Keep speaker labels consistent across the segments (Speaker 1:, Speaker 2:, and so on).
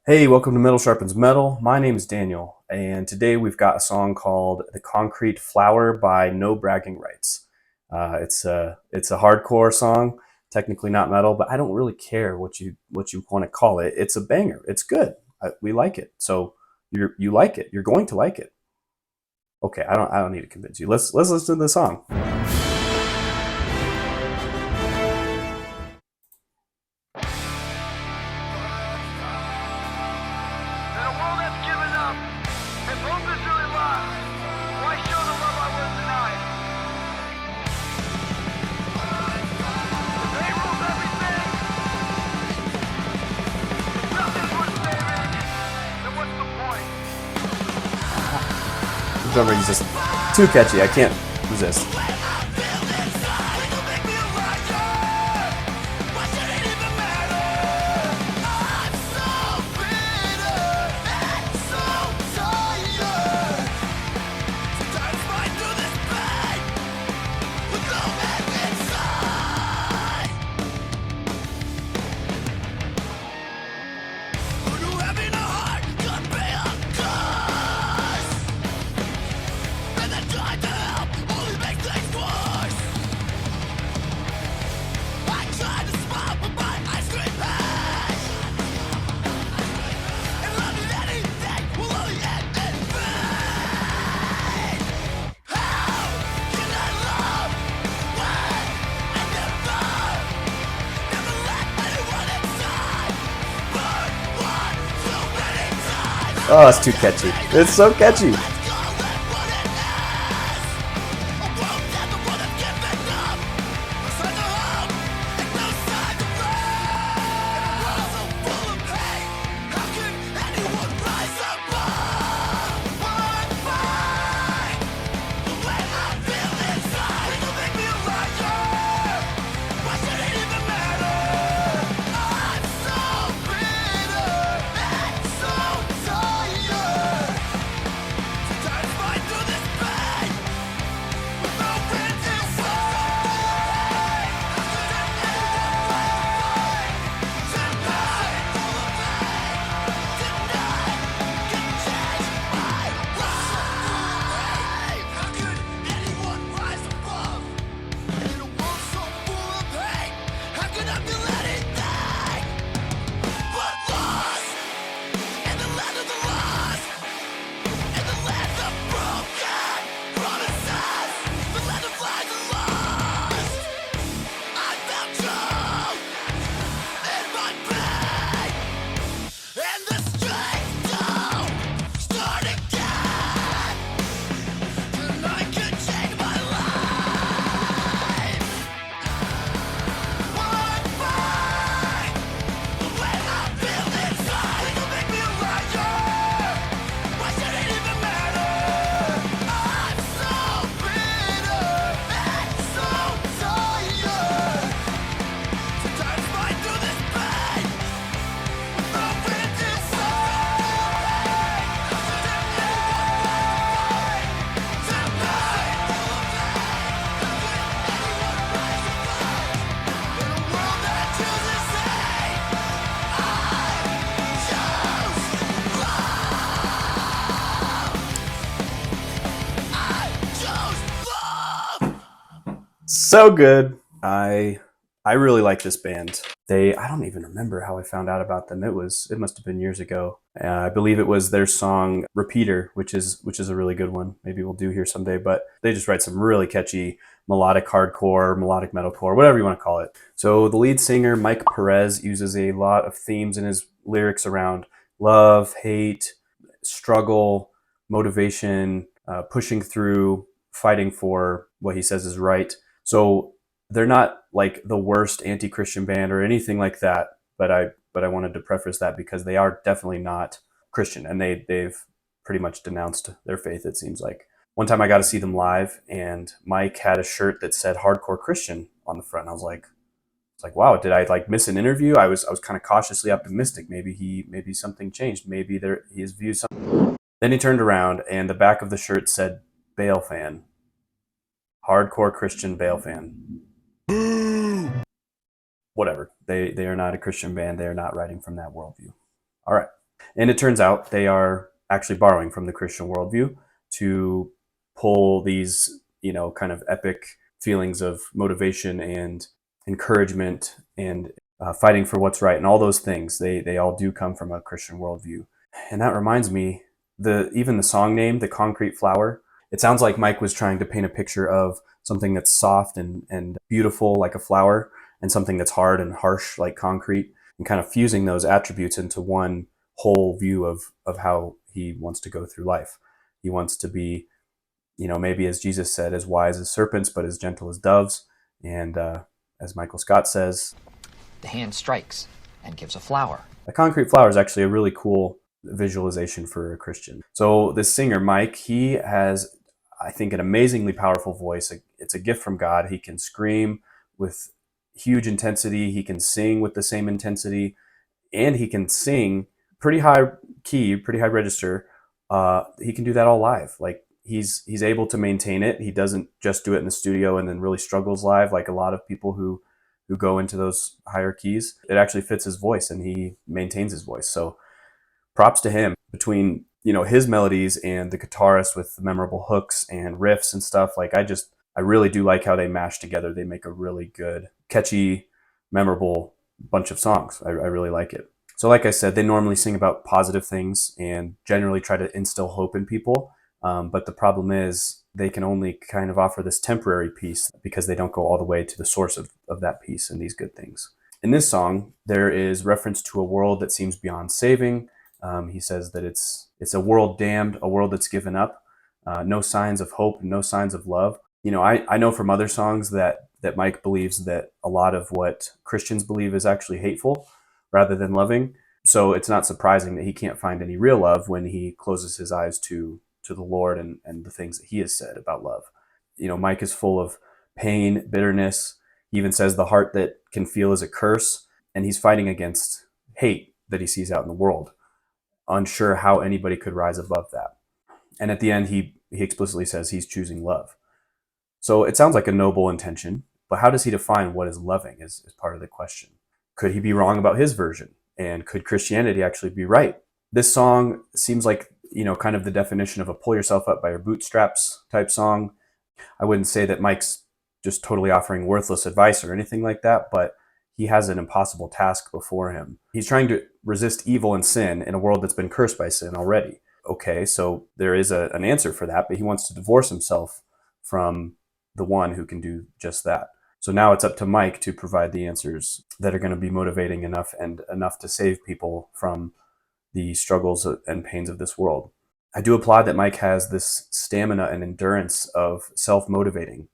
Speaker 1: Hey, welcome to Metal Sharpens Metal. My name is Daniel, and today we've got a song called "The Concrete Flower" by No Bragging Rights. It's a hardcore song, technically not metal, but I don't really care what you want to call it. It's a banger. It's good. We like it. So you like it. You're going to like it. Okay, I don't need to convince you. Let's listen to the song.
Speaker 2: In a world that's given up, if hope is really lost, why show the love I was denied? If hate rules everything, if nothing's worth saving, then what's the point?
Speaker 1: Remember, he's just too catchy. I can't resist. Oh, it's too catchy. It's so catchy. So good. I really like this band. I don't even remember how I found out about them. It must have been years ago. I believe it was their song Repeater, which is a really good one. Maybe we'll do here someday, but they just write some really catchy melodic hardcore, melodic metalcore, whatever you want to call it. So the lead singer Mike Perez uses a lot of themes in his lyrics around love, hate, struggle, motivation, pushing through, fighting for what he says is right. So they're not like the worst anti-Christian band or anything like that, but I wanted to preface that because they are definitely not Christian, and they've pretty much denounced their faith, it seems like. One time I got to see them live, and Mike had a shirt that said "Hardcore Christian" on the front. I was like, it's like, wow, did I like miss an interview? I was kind of cautiously optimistic. Maybe something changed. Maybe his views. Then he turned around, and the back of the shirt said "Bale fan," hardcore Christian Bale fan. Whatever. They are not a Christian band. They are not writing from that worldview. All right. And it turns out they are actually borrowing from the Christian worldview to pull these, kind of epic feelings of motivation and encouragement and fighting for what's right and all those things. They all do come from a Christian worldview. And that reminds me, even the song name, The Concrete Flower, it sounds like Mike was trying to paint a picture of something that's soft and beautiful like a flower, and something that's hard and harsh like concrete, and kind of fusing those attributes into one whole view of how he wants to go through life. He wants to be, maybe as Jesus said, as wise as serpents, but as gentle as doves. And as Michael Scott says,
Speaker 3: the hand strikes and gives a flower.
Speaker 1: A concrete flower is actually a really cool visualization for a Christian. So this singer, Mike, he has, I think, an amazingly powerful voice. It's a gift from God. He can scream with huge intensity. He can sing with the same intensity, and he can sing pretty high key, pretty high register. He can do that all live. Like he's able to maintain it. He doesn't just do it in the studio and then really struggles live like a lot of people who go into those higher keys. It actually fits his voice, and he maintains his voice. So props to him. Between his melodies and the guitarist with the memorable hooks and riffs and stuff, like I really do like how they mash together. They make a really good, catchy, memorable bunch of songs. I really like it. So like I said, they normally sing about positive things and generally try to instill hope in people. But the problem is they can only kind of offer this temporary peace because they don't go all the way to the source of that peace and these good things. In this song, there is reference to a world that seems beyond saving. He says that it's a world damned, a world that's given up, no signs of hope, no signs of love. I know from other songs that Mike believes that a lot of what Christians believe is actually hateful rather than loving. So it's not surprising that he can't find any real love when he closes his eyes to the Lord and the things that he has said about love. Mike is full of pain, bitterness. He even says the heart that can feel is a curse, and he's fighting against hate that he sees out in the world, unsure how anybody could rise above that. And at the end, he explicitly says he's choosing love. So it sounds like a noble intention, but how does he define what is loving is part of the question. Could he be wrong about his version? And could Christianity actually be right? This song seems like, kind of the definition of a pull yourself up by your bootstraps type song. I wouldn't say that Mike's just totally offering worthless advice or anything like that, but he has an impossible task before him. He's trying to resist evil and sin in a world that's been cursed by sin already. Okay, so there is an answer for that, but he wants to divorce himself from the one who can do just that. So now it's up to Mike to provide the answers that are going to be motivating enough and enough to save people from the struggles and pains of this world. I do applaud that Mike has this stamina and endurance of self-motivating,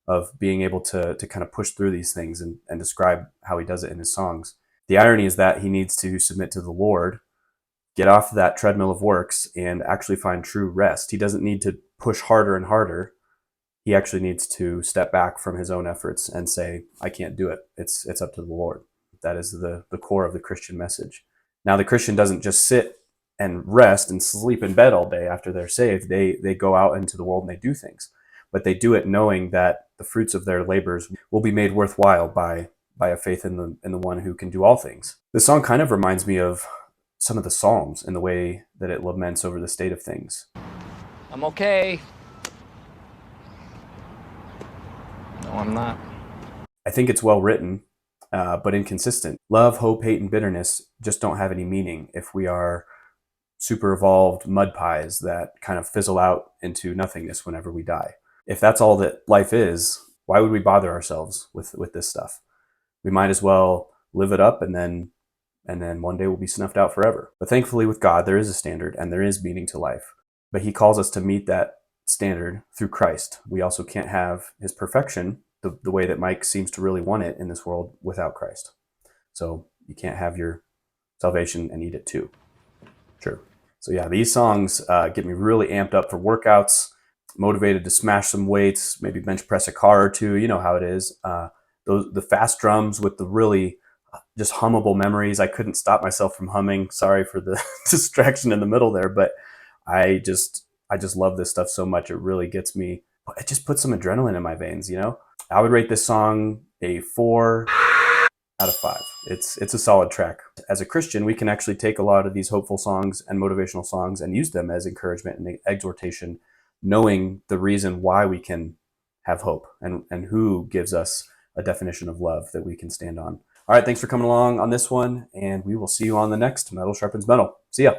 Speaker 1: of being able to kind of push through these things and describe how he does it in his songs. The irony is that he needs to submit to the Lord, get off that treadmill of works, and actually find true rest. He doesn't need to push harder and harder. He actually needs to step back from his own efforts and say, I can't do it. It's up to the Lord. That is the core of the Christian message. Now, the Christian doesn't just sit and rest and sleep in bed all day after they're saved. They go out into the world and they do things. But they do it knowing that the fruits of their labors will be made worthwhile by a faith in the one who can do all things. This song kind of reminds me of some of the Psalms in the way that it laments over the state of things.
Speaker 3: I'm okay. No, I'm not.
Speaker 1: I think it's well written, but inconsistent. Love, hope, hate, and bitterness just don't have any meaning if we are super evolved mud pies that kind of fizzle out into nothingness whenever we die. If that's all that life is, why would we bother ourselves with this stuff? We might as well live it up and then one day we'll be snuffed out forever. But thankfully with God, there is a standard and there is meaning to life. But he calls us to meet that standard through Christ. We also can't have his perfection the way that Mike seems to really want it in this world without Christ. So you can't have your salvation and eat it too. Sure. So yeah, these songs get me really amped up for workouts, motivated to smash some weights, maybe bench press a car or two. You know how it is. The fast drums with the really just hummable memories. I couldn't stop myself from humming. Sorry for the distraction in the middle there, but I just love this stuff so much. It really gets me. It just puts some adrenaline in my veins, I would rate this song a 4 out of 5. It's a solid track. As a Christian, we can actually take a lot of these hopeful songs and motivational songs and use them as encouragement and exhortation, knowing the reason why we can have hope and who gives us a definition of love that we can stand on. All right, thanks for coming along on this one, and we will see you on the next Metal Sharpens Metal. See ya.